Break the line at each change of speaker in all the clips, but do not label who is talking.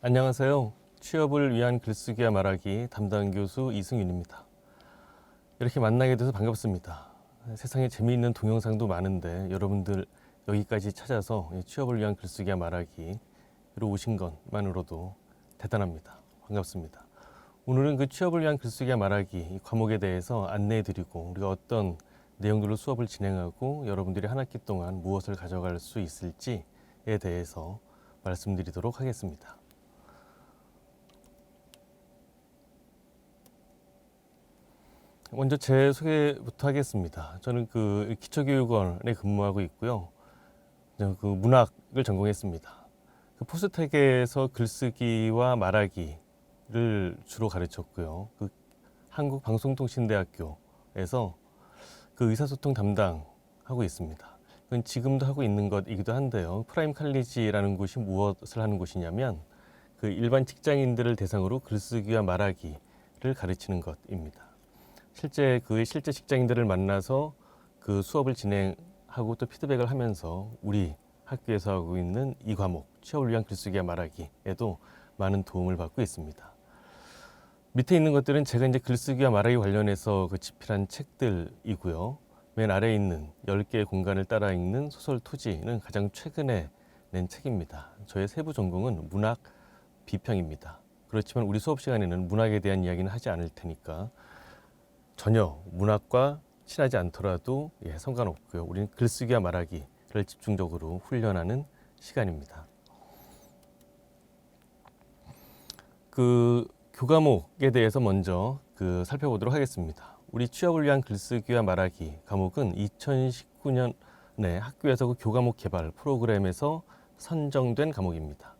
안녕하세요. 취업을 위한 글쓰기와 말하기 담당 교수 이승윤입니다. 이렇게 만나게 돼서 반갑습니다. 세상에 재미있는 동영상도 많은데 여러분들 여기까지 찾아서 취업을 위한 글쓰기와 말하기로 오신 것만으로도 대단합니다. 반갑습니다. 오늘은 그 취업을 위한 글쓰기와 말하기 이 과목에 대해서 안내해드리고 우리가 어떤 내용들로 수업을 진행하고 여러분들이 한 학기 동안 무엇을 가져갈 수 있을지에 대해서 말씀드리도록 하겠습니다. 먼저 제 소개부터 하겠습니다. 저는 그 기초교육원에 근무하고 있고요. 그 문학을 전공했습니다. 그 포스텍에서 글쓰기와 말하기를 주로 가르쳤고요. 그 한국방송통신대학교에서 그 의사소통 담당하고 있습니다. 그건 지금도 하고 있는 것이기도 한데요. 프라임 칼리지라는 곳이 무엇을 하는 곳이냐면 그 일반 직장인들을 대상으로 글쓰기와 말하기를 가르치는 것입니다. 실제 직장인들을 만나서 그 수업을 진행하고 또 피드백을 하면서 우리 학교에서 하고 있는 이 과목 취업을 위한 글쓰기와 말하기에도 많은 도움을 받고 있습니다. 밑에 있는 것들은 제가 이제 글쓰기와 말하기 관련해서 그 집필한 책들이고요. 맨 아래에 있는 10개의 공간을 따라 읽는 소설 토지는 가장 최근에 낸 책입니다. 저의 세부 전공은 문학 비평입니다. 그렇지만 우리 수업 시간에는 문학에 대한 이야기는 하지 않을 테니까 전혀 문학과 친하지 않더라도 상관없고요. 우리는 글쓰기와 말하기를 집중적으로 훈련하는 시간입니다. 그 교과목에 대해서 먼저 살펴보도록 하겠습니다. 우리 취업을 위한 글쓰기와 말하기 과목은 2019년에 학교에서 그 교과목 개발 프로그램에서 선정된 과목입니다.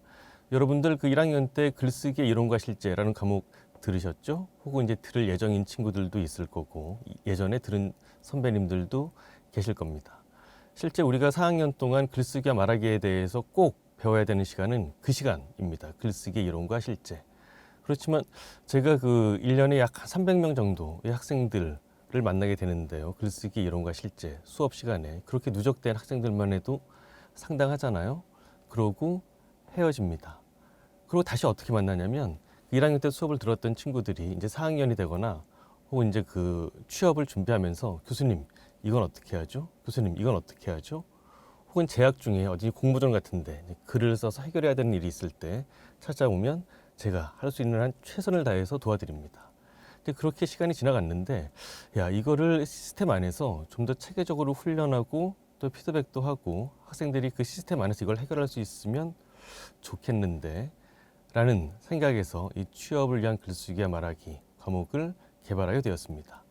여러분들 그 1학년 때 글쓰기의 이론과 실제라는 과목 들으셨죠? 혹은 이제 들을 예정인 친구들도 있을 거고 예전에 들은 선배님들도 계실 겁니다. 실제 우리가 4학년 동안 글쓰기와 말하기에 대해서 꼭 배워야 되는 시간은 그 시간입니다. 글쓰기 이론과 실제. 그렇지만 제가 그 1년에 약 300명 정도의 학생들을 만나게 되는데요. 글쓰기 이론과 실제 수업 시간에 그렇게 누적된 학생들만 해도 상당하잖아요. 그러고 헤어집니다. 그리고 다시 어떻게 만나냐면 1학년 때 수업을 들었던 친구들이 이제 4학년이 되거나 혹은 이제 그 취업을 준비하면서 교수님 이건 어떻게 하죠? 교수님 이건 어떻게 하죠? 혹은 재학 중에 어디 공모전 같은데 글을 써서 해결해야 되는 일이 있을 때 찾아오면 제가 할 수 있는 한 최선을 다해서 도와드립니다. 근데 그렇게 시간이 지나갔는데 이거를 시스템 안에서 좀 더 체계적으로 훈련하고 또 피드백도 하고 학생들이 그 시스템 안에서 이걸 해결할 수 있으면 좋겠는데 라는 생각에서 이 취업을 위한 글쓰기와 말하기 과목을 개발하게 되었습니다.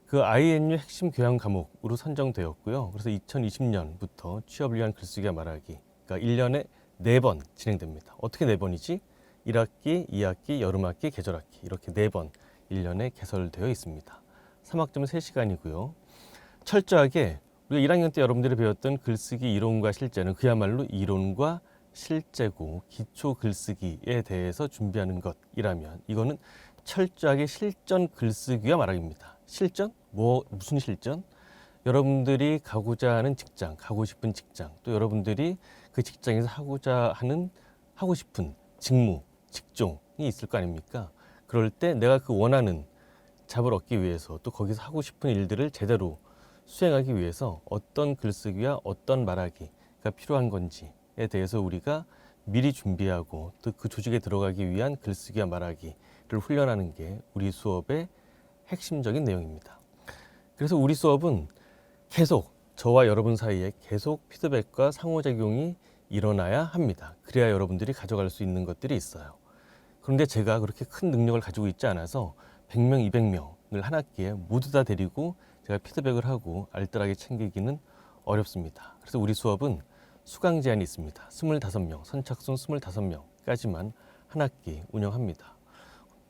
그 INU 핵심 교양 과목으로 선정되었고요. 그래서 2020년부터 취업을 위한 글쓰기와 말하기 그러니까 1년에 4번 진행됩니다. 어떻게 4번이지? 1학기, 2학기, 여름학기, 계절학기 이렇게 4번 1년에 개설되어 있습니다. 3학점은 3시간이고요. 철저하게 우리가 1학년 때 여러분들이 배웠던 글쓰기 이론과 실제는 그야말로 이론과 실제고 기초 글쓰기에 대해서 준비하는 것이라면 이거는 철저하게 실전 글쓰기와 말하기입니다. 실전? 무슨 실전? 여러분들이 가고자 하는 직장, 가고 싶은 직장, 또 여러분들이 그 직장에서 하고 싶은 직무, 직종이 있을 거 아닙니까? 그럴 때 내가 그 원하는 잡을 얻기 위해서 또 거기서 하고 싶은 일들을 제대로 수행하기 위해서 어떤 글쓰기와 어떤 말하기가 필요한 건지에 대해서 우리가 미리 준비하고 또 그 조직에 들어가기 위한 글쓰기와 말하기를 훈련하는 게 우리 수업의 핵심적인 내용입니다. 그래서 우리 수업은 계속 저와 여러분 사이에 계속 피드백과 상호작용이 일어나야 합니다. 그래야 여러분들이 가져갈 수 있는 것들이 있어요. 그런데 제가 그렇게 큰 능력을 가지고 있지 않아서 100명, 200명을 한 학기에 모두 다 데리고 제가 피드백을 하고 알뜰하게 챙기기는 어렵습니다. 그래서 우리 수업은 수강 제한이 있습니다. 25명, 선착순 25명까지만 한 학기 운영합니다.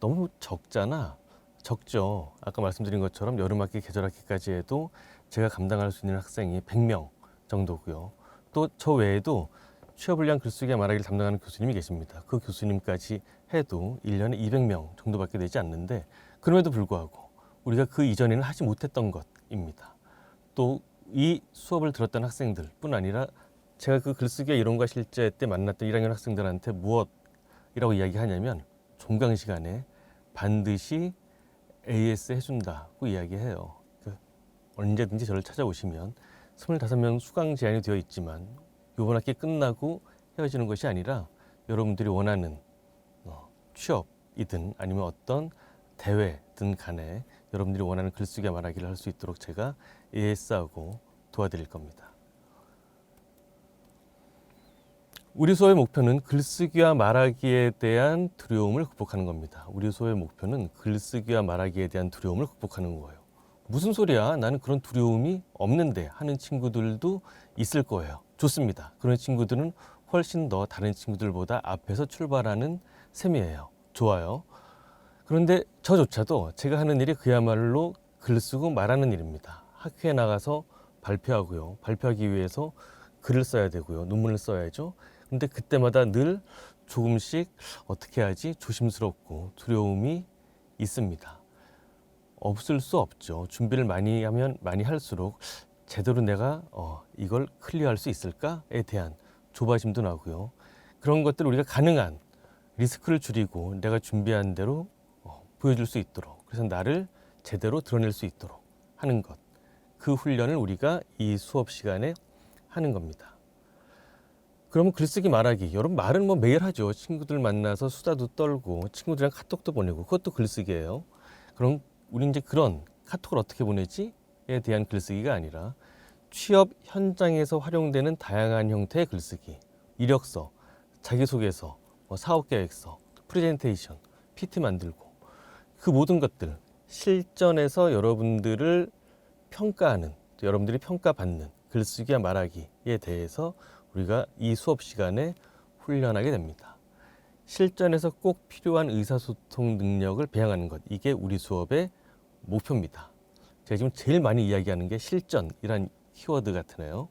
너무 적잖아. 적죠. 아까 말씀드린 것처럼 여름학기, 계절학기까지 해도 제가 감당할 수 있는 학생이 100명 정도고요. 또 저 외에도 취업을 위한 글쓰기와 말하기를 담당하는 교수님이 계십니다. 그 교수님까지 해도 1년에 200명 정도밖에 되지 않는데 그럼에도 불구하고 우리가 그 이전에는 하지 못했던 것입니다. 또 이 수업을 들었던 학생들 뿐 아니라 제가 그 글쓰기와 이론과 실제 때 만났던 1학년 학생들한테 무엇 이라고 이야기하냐면 종강 시간에 반드시 AS 해준다고 이야기해요. 언제든지 저를 찾아오시면 25명 수강 제한이 되어 있지만 이번 학기 끝나고 헤어지는 것이 아니라 여러분들이 원하는 취업이든 아니면 어떤 대회든 간에 여러분들이 원하는 글쓰기와 말하기를 할 수 있도록 제가 AS하고 도와드릴 겁니다. 우리 수업의 목표는 글쓰기와 말하기에 대한 두려움을 극복하는 겁니다. 우리 수업의 목표는 글쓰기와 말하기에 대한 두려움을 극복하는 거예요. 무슨 소리야? 나는 그런 두려움이 없는데 하는 친구들도 있을 거예요. 좋습니다. 그런 친구들은 훨씬 더 다른 친구들보다 앞에서 출발하는 셈이에요. 좋아요. 그런데 저조차도 제가 하는 일이 그야말로 글 쓰고 말하는 일입니다. 학회에 나가서 발표하고요. 발표하기 위해서 글을 써야 되고요. 논문을 써야죠. 근데 그때마다 늘 조금씩 어떻게 하지? 조심스럽고 두려움이 있습니다. 없을 수 없죠. 준비를 많이 하면 많이 할수록 제대로 내가 이걸 클리어할 수 있을까에 대한 조바심도 나고요. 그런 것들 우리가 가능한 리스크를 줄이고 내가 준비한 대로 보여줄 수 있도록, 그래서 나를 제대로 드러낼 수 있도록 하는 것, 그 훈련을 우리가 이 수업 시간에 하는 겁니다. 그러면 글쓰기 말하기, 여러분 말은 뭐 매일 하죠. 친구들 만나서 수다도 떨고 친구들이랑 카톡도 보내고 그것도 글쓰기예요. 그럼 우리 이제 그런 카톡을 어떻게 보내지에 대한 글쓰기가 아니라 취업 현장에서 활용되는 다양한 형태의 글쓰기, 이력서, 자기소개서, 사업계획서, 프레젠테이션, PT 만들고 그 모든 것들 실전에서 여러분들을 평가하는, 또 여러분들이 평가받는 글쓰기와 말하기에 대해서 우리가 이 수업 시간에 훈련하게 됩니다. 실전에서 꼭 필요한 의사소통 능력을 배양하는 것, 이게 우리 수업의 목표입니다. 제가 지금 제일 많이 이야기하는 게 실전이란 키워드 같으네요.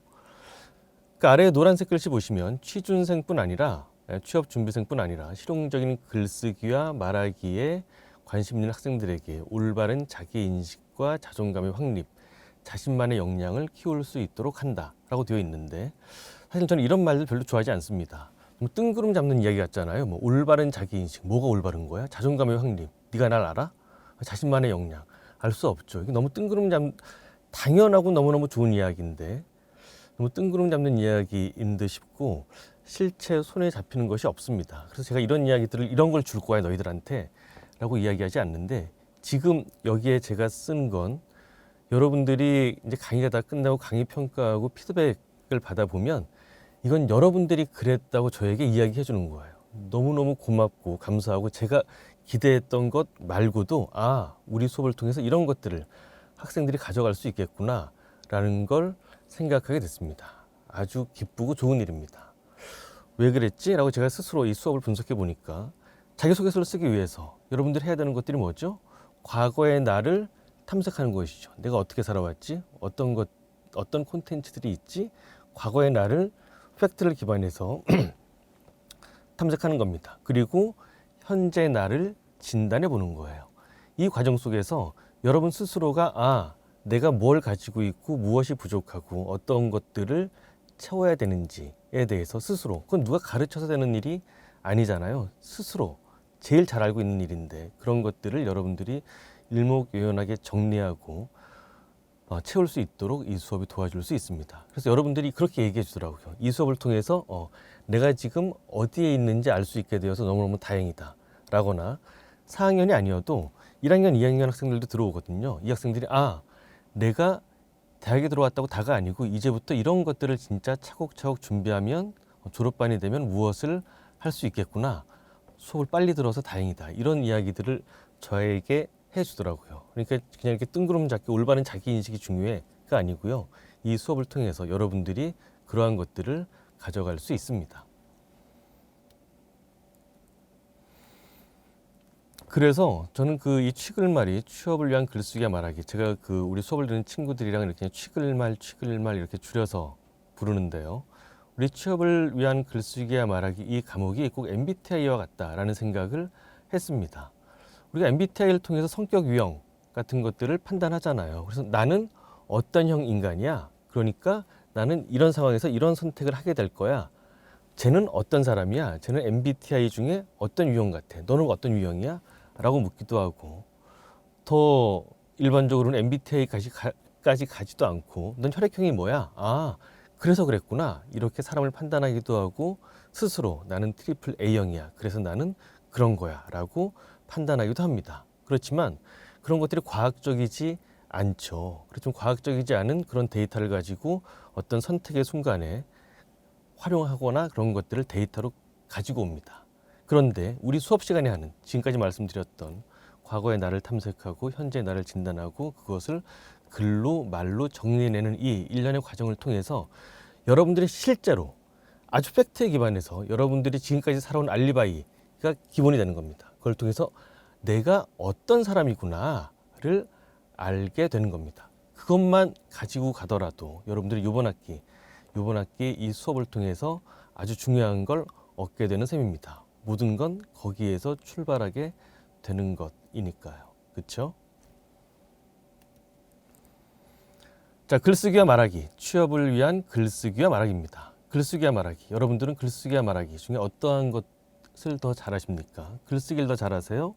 그 아래에 노란색 글씨 보시면 취준생뿐 아니라 취업준비생뿐 아니라 실용적인 글쓰기와 말하기에 관심 있는 학생들에게 올바른 자기인식과 자존감의 확립, 자신만의 역량을 키울 수 있도록 한다라고 되어 있는데, 사실 저는 이런 말들 별로 좋아하지 않습니다. 뜬구름 잡는 이야기 같잖아요. 뭐 올바른 자기인식, 뭐가 올바른 거야? 자존감의 확립, 네가 날 알아? 자신만의 역량, 알 수 없죠. 이게 너무 뜬구름 당연하고 너무너무 좋은 이야기인데 너무 뜬구름 잡는 이야기인 듯 싶고 실제 손에 잡히는 것이 없습니다. 그래서 제가 이런 이야기들을, 이런 걸 줄 거야 너희들한테 라고 이야기하지 않는데, 지금 여기에 제가 쓴 건 여러분들이 이제 강의가 다 끝나고 강의 평가하고 피드백을 받아보면 이건 여러분들이 그랬다고 저에게 이야기해 주는 거예요. 너무너무 고맙고 감사하고, 제가 기대했던 것 말고도 우리 수업을 통해서 이런 것들을 학생들이 가져갈 수 있겠구나 라는 걸 생각하게 됐습니다. 아주 기쁘고 좋은 일입니다. 왜 그랬지? 라고 제가 스스로 이 수업을 분석해 보니까 자기소개서를 쓰기 위해서 여러분들이 해야 되는 것들이 뭐죠? 과거의 나를 탐색하는 것이죠. 내가 어떻게 살아왔지? 어떤 콘텐츠들이 있지? 과거의 나를 팩트를 기반해서 탐색하는 겁니다. 그리고 현재 나를 진단해 보는 거예요. 이 과정 속에서 여러분 스스로가 내가 뭘 가지고 있고 무엇이 부족하고 어떤 것들을 채워야 되는지에 대해서 스스로, 그건 누가 가르쳐서 되는 일이 아니잖아요. 스스로 제일 잘 알고 있는 일인데 그런 것들을 여러분들이 일목요연하게 정리하고 채울 수 있도록 이 수업이 도와줄 수 있습니다. 그래서 여러분들이 그렇게 얘기해 주더라고요. 이 수업을 통해서 내가 지금 어디에 있는지 알 수 있게 되어서 너무너무 다행이다 라거나, 4학년이 아니어도 1학년, 2학년 학생들도 들어오거든요. 이 학생들이 내가 대학에 들어왔다고 다가 아니고 이제부터 이런 것들을 진짜 차곡차곡 준비하면 졸업반이 되면 무엇을 할 수 있겠구나, 수업을 빨리 들어서 다행이다, 이런 이야기들을 저에게 해주더라고요. 그러니까 그냥 이렇게 뜬구름 잡기, 올바른 자기인식이 중요해가 아니고요. 이 수업을 통해서 여러분들이 그러한 것들을 가져갈 수 있습니다. 그래서 저는 이 취글말이 취업을 위한 글쓰기와 말하기, 제가 우리 수업을 듣는 친구들이랑 이렇게 취글말 이렇게 줄여서 부르는데요. 우리 취업을 위한 글쓰기와 말하기, 이 과목이 꼭 MBTI와 같다라는 생각을 했습니다. 우리가 MBTI를 통해서 성격 유형 같은 것들을 판단하잖아요. 그래서 나는 어떤 형 인간이야, 그러니까 나는 이런 상황에서 이런 선택을 하게 될 거야 쟤는 어떤 사람이야? 쟤는 MBTI 중에 어떤 유형 같아? 너는 어떤 유형이야? 라고 묻기도 하고, 더 일반적으로는 MBTI까지 가지도 않고 넌 혈액형이 뭐야? 아, 그래서 그랬구나. 이렇게 사람을 판단하기도 하고 스스로 나는 트리플 A형이야. 그래서 나는 그런 거야. 라고 판단하기도 합니다. 그렇지만 그런 것들이 과학적이지 않죠. 그렇지만 과학적이지 않은 그런 데이터를 가지고 어떤 선택의 순간에 활용하거나 그런 것들을 데이터로 가지고 옵니다. 그런데 우리 수업 시간에 하는 지금까지 말씀드렸던 과거의 나를 탐색하고 현재의 나를 진단하고 그것을 글로 말로 정리해내는 이 일련의 과정을 통해서 여러분들이 실제로 아주 팩트에 기반해서 여러분들이 지금까지 살아온 알리바이가 기본이 되는 겁니다. 그걸 통해서 내가 어떤 사람이구나를 알게 되는 겁니다. 그것만 가지고 가더라도 여러분들이 이번 학기 이 수업을 통해서 아주 중요한 걸 얻게 되는 셈입니다. 모든 건 거기에서 출발하게 되는 것이니까요. 그렇죠? 자, 글쓰기와 말하기, 취업을 위한 글쓰기와 말하기입니다. 글쓰기와 말하기, 여러분들은 글쓰기와 말하기 중에 어떠한 것을 더 잘하십니까? 글쓰기를 더 잘하세요?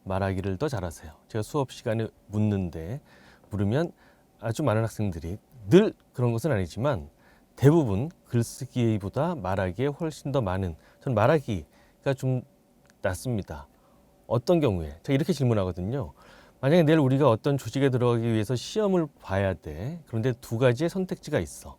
말하기를 더 잘하세요? 제가 수업 시간에 물으면 아주 많은 학생들이 늘 그런 것은 아니지만 대부분 글쓰기보다 말하기에 훨씬 더 많은, 저는 말하기가 좀 낫습니다. 어떤 경우에? 제가 이렇게 질문하거든요. 만약에 내일 우리가 어떤 조직에 들어가기 위해서 시험을 봐야 돼. 그런데 두 가지의 선택지가 있어.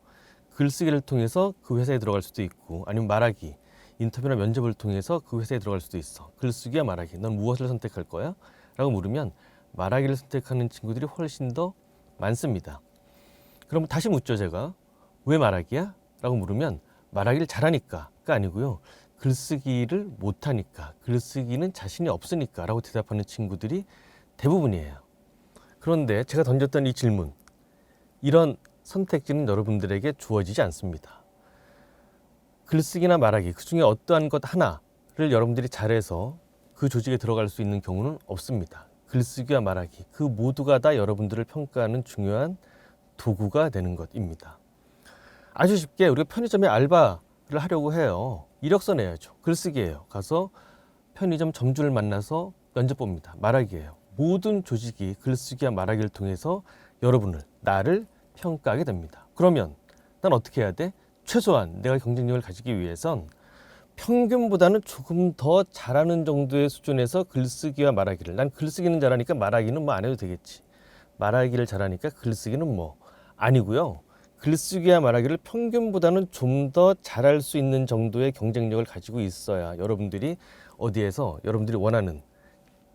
글쓰기를 통해서 그 회사에 들어갈 수도 있고, 아니면 말하기, 인터뷰나 면접을 통해서 그 회사에 들어갈 수도 있어. 글쓰기와 말하기, 넌 무엇을 선택할 거야? 라고 물으면 말하기를 선택하는 친구들이 훨씬 더 많습니다. 그럼 다시 묻죠, 제가. 왜 말하기야? 라고 물으면 말하기를 잘하니까가 아니고요. 글쓰기를 못하니까, 글쓰기는 자신이 없으니까 라고 대답하는 친구들이 대부분이에요. 그런데 제가 던졌던 이 질문, 이런 선택지는 여러분들에게 주어지지 않습니다. 글쓰기나 말하기, 그 중에 어떠한 것 하나를 여러분들이 잘해서 그 조직에 들어갈 수 있는 경우는 없습니다. 글쓰기와 말하기, 그 모두가 다 여러분들을 평가하는 중요한 도구가 되는 것입니다. 아주 쉽게 우리가 편의점에 알바를 하려고 해요. 이력서 내야죠. 글쓰기예요. 가서 편의점 점주를 만나서 면접 봅니다. 말하기예요. 모든 조직이 글쓰기와 말하기를 통해서 여러분을, 나를 평가하게 됩니다. 그러면 난 어떻게 해야 돼? 최소한 내가 경쟁력을 가지기 위해선 평균보다는 조금 더 잘하는 정도의 수준에서 글쓰기와 말하기를, 난 글쓰기는 잘하니까 말하기는 뭐 안 해도 되겠지, 말하기를 잘하니까 글쓰기는 뭐 아니고요. 글쓰기와 말하기를 평균보다는 좀 더 잘할 수 있는 정도의 경쟁력을 가지고 있어야 여러분들이 어디에서 여러분들이 원하는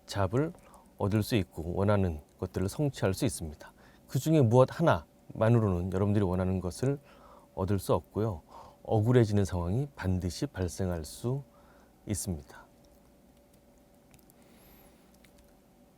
잡을 얻을 수 있고 원하는 것들을 성취할 수 있습니다. 그 중에 무엇 하나만으로는 여러분들이 원하는 것을 얻을 수 없고요. 억울해지는 상황이 반드시 발생할 수 있습니다.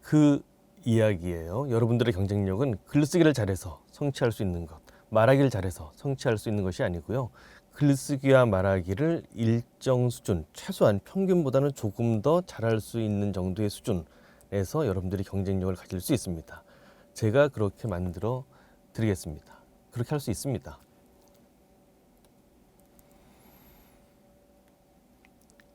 그 이야기예요. 여러분들의 경쟁력은 글쓰기를 잘해서 성취할 수 있는 것, 말하기를 잘해서 성취할 수 있는 것이 아니고요. 글쓰기와 말하기를 일정 수준, 최소한 평균보다는 조금 더 잘할 수 있는 정도의 수준에서 여러분들이 경쟁력을 가질 수 있습니다. 제가 그렇게 만들어 드리겠습니다. 그렇게 할 수 있습니다.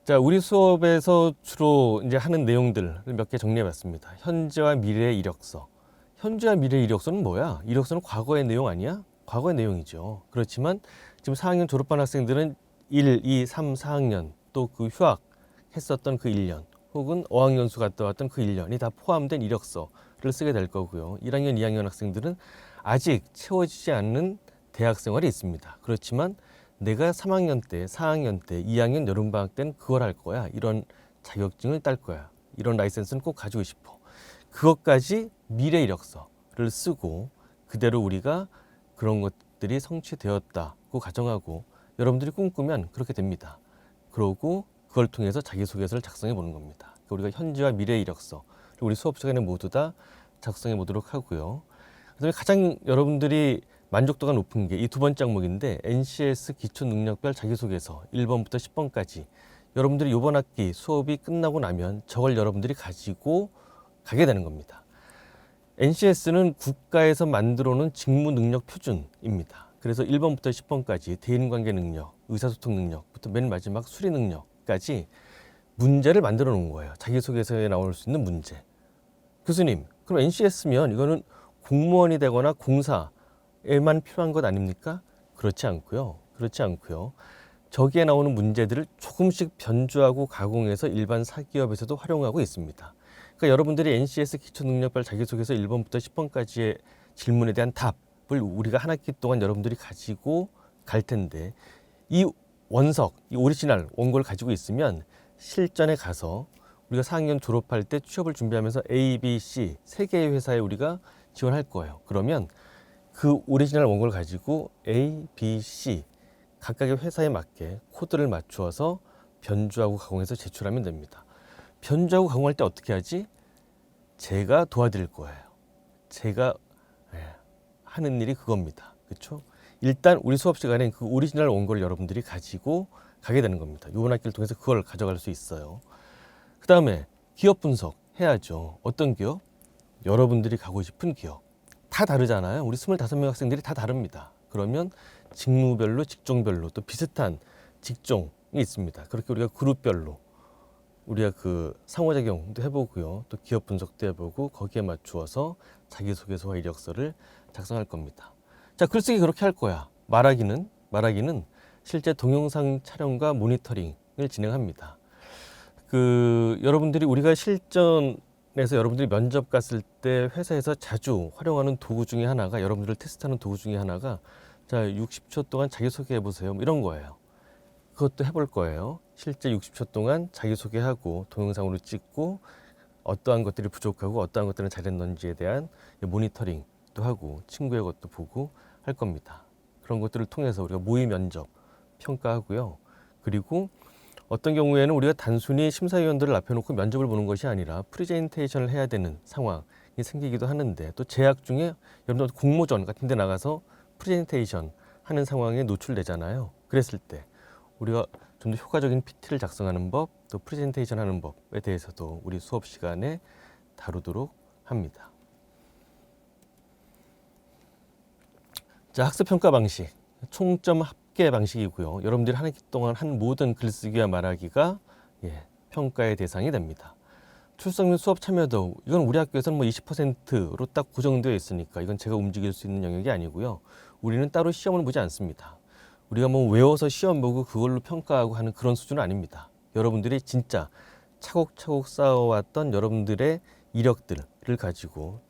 자, 우리 수업에서 주로 이제 하는 내용들을 몇 개 정리해 봤습니다. 현재와 미래의 이력서. 현재와 미래의 이력서는 뭐야? 이력서는 과거의 내용 아니야? 과거의 내용이죠. 그렇지만 지금 4학년 졸업한 학생들은 1, 2, 3, 4학년 또 그 휴학했었던 그 1년 혹은 어학연수 갔다 왔던 그 1년이 다 포함된 이력서를 쓰게 될 거고요. 1학년, 2학년 학생들은 아직 채워지지 않는 대학 생활이 있습니다. 그렇지만 내가 3학년 때, 4학년 때, 2학년 여름방학 때는 그걸 할 거야. 이런 자격증을 딸 거야. 이런 라이센스는 꼭 가지고 싶어. 그것까지 미래 이력서를 쓰고 그대로 우리가 그런 것들이 성취되었다고 가정하고 여러분들이 꿈꾸면 그렇게 됩니다. 그러고 그걸 통해서 자기소개서를 작성해 보는 겁니다. 우리가 현재와 미래 이력서 우리 수업 시간에 모두 다 작성해 보도록 하고요. 그다음에 가장 여러분들이 만족도가 높은 게 이 두 번째 항목인데 NCS 기초능력별 자기소개서 1번부터 10번까지 여러분들이 이번 학기 수업이 끝나고 나면 저걸 여러분들이 가지고 가게 되는 겁니다. NCS는 국가에서 만들어 놓은 직무 능력 표준입니다. 그래서 1번부터 10번까지 대인관계 능력, 의사소통 능력부터 맨 마지막 수리 능력까지 문제를 만들어 놓은 거예요. 자기소개서에 나올 수 있는 문제. 교수님, 그럼 NCS면 이거는 공무원이 되거나 공사에만 필요한 것 아닙니까? 그렇지 않고요. 그렇지 않고요. 저기에 나오는 문제들을 조금씩 변주하고 가공해서 일반 사기업에서도 활용하고 있습니다. 그러니까 여러분들이 NCS 기초능력별 자기소개서 1번부터 10번까지의 질문에 대한 답을 우리가 한 학기 동안 여러분들이 가지고 갈 텐데, 이 원석, 이 오리지널 원고를 가지고 있으면 실전에 가서 우리가 4학년 졸업할 때 취업을 준비하면서 A, B, C 세 개의 회사에 우리가 지원할 거예요. 그러면 그 오리지널 원고를 가지고 A, B, C 각각의 회사에 맞게 코드를 맞추어서 변주하고 가공해서 제출하면 됩니다. 변주하고 가공할 때 어떻게 하지? 제가 도와드릴 거예요. 제가 하는 일이 그겁니다. 그렇죠? 일단 우리 수업 시간에 그 오리지널 원고를 여러분들이 가지고 가게 되는 겁니다. 이번 학기를 통해서 그걸 가져갈 수 있어요. 그 다음에 기업 분석 해야죠. 어떤 기업? 여러분들이 가고 싶은 기업. 다 다르잖아요. 우리 25명 학생들이 다 다릅니다. 그러면 직무별로, 직종별로 또 비슷한 직종이 있습니다. 그렇게 우리가 그룹별로 우리가 그 상호작용도 해보고요. 또 기업 분석도 해보고 거기에 맞추어서 자기소개서와 이력서를 작성할 겁니다. 자, 글쓰기 그렇게 할 거야. 말하기는 실제 동영상 촬영과 모니터링을 진행합니다. 여러분들이 우리가 실전에서 여러분들이 면접 갔을 때 회사에서 자주 활용하는 도구 중에 하나가, 여러분들을 테스트하는 도구 중에 하나가, 자, 60초 동안 자기소개해 보세요. 뭐 이런 거예요. 그것도 해볼 거예요. 실제 60초 동안 자기소개하고 동영상으로 찍고 어떠한 것들이 부족하고 어떠한 것들은 잘했는지에 대한 모니터링도 하고 친구의 것도 보고 할 겁니다. 그런 것들을 통해서 우리가 모의 면접 평가하고요. 그리고 어떤 경우에는 우리가 단순히 심사위원들을 앞에 놓고 면접을 보는 것이 아니라 프레젠테이션을 해야 되는 상황이 생기기도 하는데, 또 재학 중에 여러분들 공모전 같은 데 나가서 프레젠테이션 하는 상황에 노출되잖아요. 그랬을 때 우리가 좀 더 효과적인 PT를 작성하는 법, 또 프레젠테이션 하는 법에 대해서도 우리 수업 시간에 다루도록 합니다. 자, 학습평가 방식, 총점 합계 방식이고요. 여러분들이 한 학기 동안 한 모든 글쓰기와 말하기가 평가의 대상이 됩니다. 출석 및 수업 참여도, 이건 우리 학교에서는 뭐 20%로 딱 고정되어 있으니까 이건 제가 움직일 수 있는 영역이 아니고요. 우리는 따로 시험을 보지 않습니다. 우리가 뭐 외워서 시험 보고 그걸로 평가하고 하는 그런 수준은 아닙니다. 여러분들이 진짜 차곡차곡 쌓아왔던 여러분들의 이력들을 가지고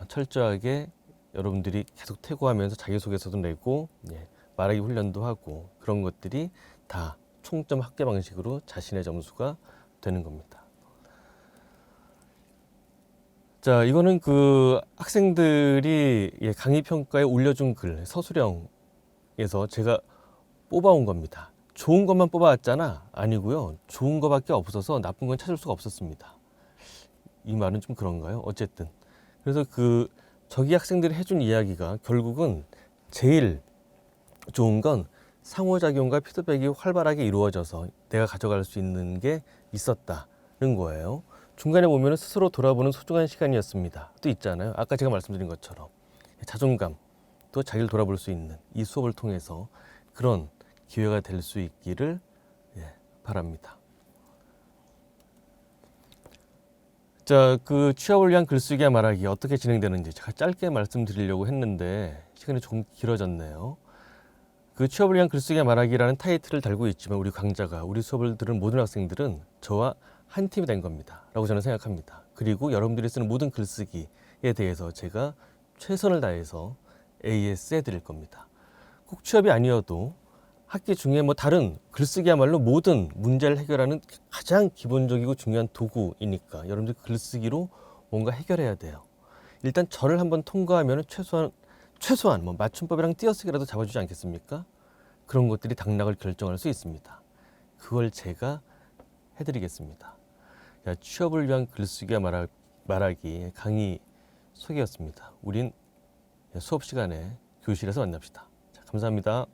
철저하게 여러분들이 계속 퇴고하면서 자기소개서도 내고 말하기 훈련도 하고, 그런 것들이 다 총점 합계 방식으로 자신의 점수가 되는 겁니다. 자, 이거는 그 학생들이 강의 평가에 올려준 글, 서술형에서 제가 뽑아온 겁니다. 좋은 것만 뽑아왔잖아? 아니고요. 좋은 것밖에 없어서 나쁜 건 찾을 수가 없었습니다. 이 말은 좀 그런가요? 어쨌든. 그래서 저기 학생들이 해준 이야기가 결국은 제일 좋은 건 상호작용과 피드백이 활발하게 이루어져서 내가 가져갈 수 있는 게 있었다는 거예요. 중간에 보면 스스로 돌아보는 소중한 시간이었습니다. 또 있잖아요. 아까 제가 말씀드린 것처럼 자존감, 또 자기를 돌아볼 수 있는 이 수업을 통해서 그런 기회가 될 수 있기를 바랍니다. 자, 취업을 위한 글쓰기와 말하기 어떻게 진행되는지 제가 짧게 말씀드리려고 했는데 시간이 조금 길어졌네요. 취업을 위한 글쓰기와 말하기라는 타이틀을 달고 있지만 우리 강좌가, 우리 수업을 들은 모든 학생들은 저와 한 팀이 된 겁니다. 라고 저는 생각합니다. 그리고 여러분들이 쓰는 모든 글쓰기에 대해서 제가 최선을 다해서 AS 해드릴 겁니다. 꼭 취업이 아니어도 학기 중에 뭐 다른 글쓰기야말로 모든 문제를 해결하는 가장 기본적이고 중요한 도구이니까 여러분들 글쓰기로 뭔가 해결해야 돼요. 일단 저를 한번 통과하면 최소한 뭐 맞춤법이랑 띄어쓰기라도 잡아주지 않겠습니까? 그런 것들이 당락을 결정할 수 있습니다. 그걸 제가 해드리겠습니다. 취업을 위한 글쓰기와 말하기 강의 소개였습니다. 우린 수업 시간에 교실에서 만납시다. 자, 감사합니다.